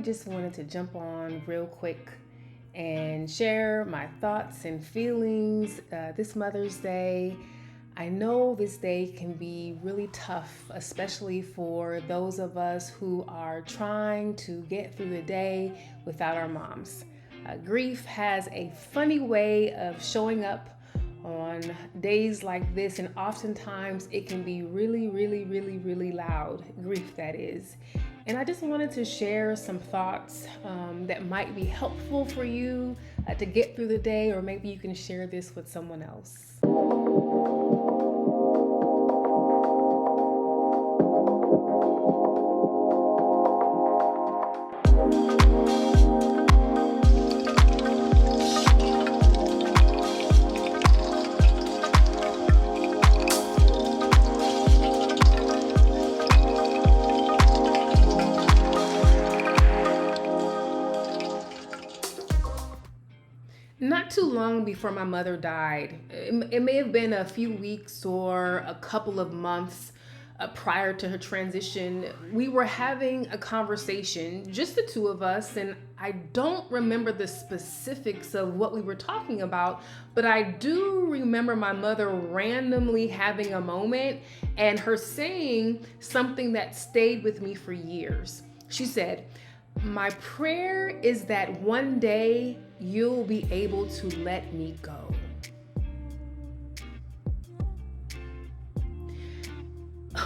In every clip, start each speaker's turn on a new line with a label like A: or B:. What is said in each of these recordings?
A: just wanted to jump on real quick and share my thoughts and feelings this Mother's Day. I know this day can be really tough, especially for those of us who are trying to get through the day without our moms. Grief has a funny way of showing up on days like this, and oftentimes it can be really loud, grief that is. And I just wanted to share some thoughts that might be helpful for you to get through the day, or maybe you can share this with someone else. Not too long before my mother died, it may have been a few weeks or a couple of months prior to her transition, we were having a conversation, just the two of us, and I don't remember the specifics of what we were talking about, but I do remember my mother randomly having a moment and her saying something that stayed with me for years. She said, "My prayer is that one day you'll be able to let me go."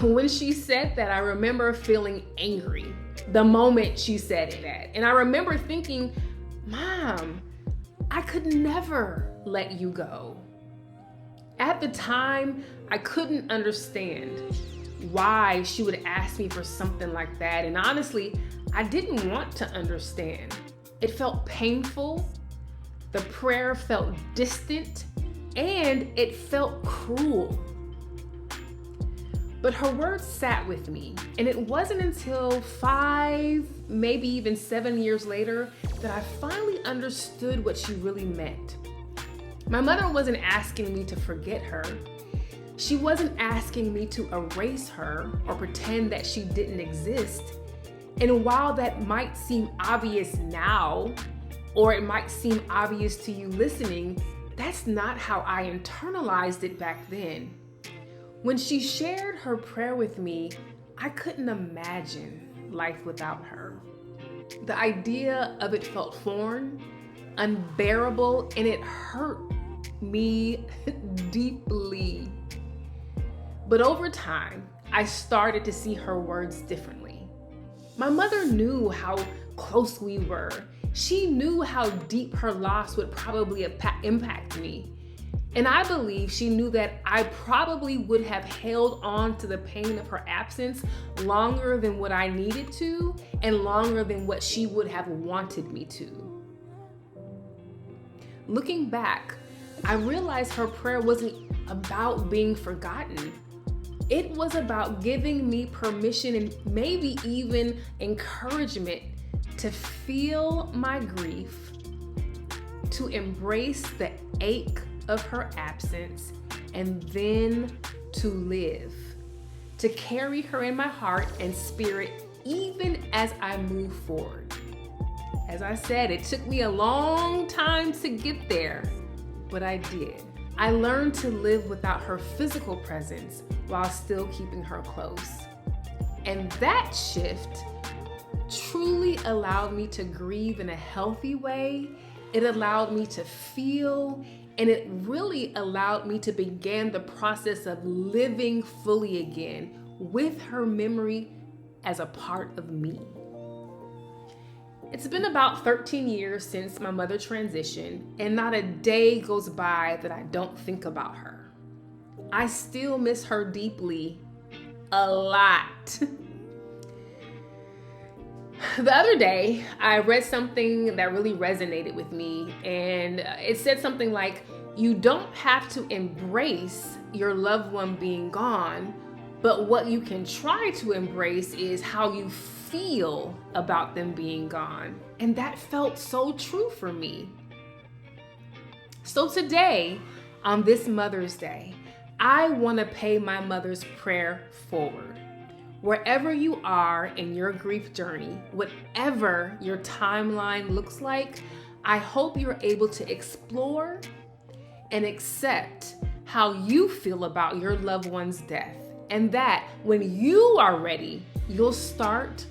A: When she said that, I remember feeling angry the moment she said it. And I remember thinking, Mom, I could never let you go. At the time, I couldn't understand why she would ask me for something like that. And honestly, I didn't want to understand. It felt painful. The prayer felt distant, and it felt cruel. But her words sat with me, and it wasn't until 5, maybe even 7 years later that I finally understood what she really meant. My mother wasn't asking me to forget her. She wasn't asking me to erase her or pretend that she didn't exist. And while that might seem obvious now, or it might seem obvious to you listening, that's not how I internalized it back then. When she shared her prayer with me, I couldn't imagine life without her. The idea of it felt foreign, unbearable, and it hurt me deeply. But over time, I started to see her words differently. My mother knew how close we were. She knew how deep her loss would probably impact me. And I believe she knew that I probably would have held on to the pain of her absence longer than what I needed to, and longer than what she would have wanted me to. Looking back, I realized her prayer wasn't about being forgotten. It was about giving me permission and maybe even encouragement to feel my grief, to embrace the ache of her absence, and then to live, to carry her in my heart and spirit even as I move forward. As I said, it took me a long time to get there, but I did. I learned to live without her physical presence while still keeping her close. And that shift truly allowed me to grieve in a healthy way. It allowed me to feel, and it really allowed me to begin the process of living fully again with her memory as a part of me. It's been about 13 years since my mother transitioned, and not a day goes by that I don't think about her. I still miss her deeply, a lot. The other day, I read something that really resonated with me, and it said something like, you don't have to embrace your loved one being gone, but what you can try to embrace is how you feel about them being gone. And that felt so true for me. So today, on this Mother's Day, I want to pay my mother's prayer forward. Wherever you are in your grief journey, whatever your timeline looks like, I hope you're able to explore and accept how you feel about your loved one's death. And that when you are ready, you'll start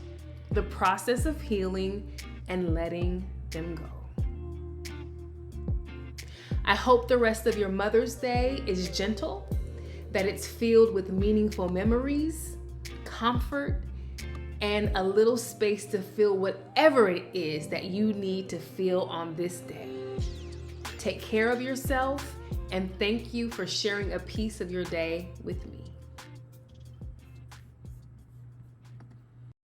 A: the process of healing and letting them go. I hope the rest of your Mother's Day is gentle, that it's filled with meaningful memories, comfort, and a little space to feel whatever it is that you need to feel on this day. Take care of yourself, and thank you for sharing a piece of your day with me.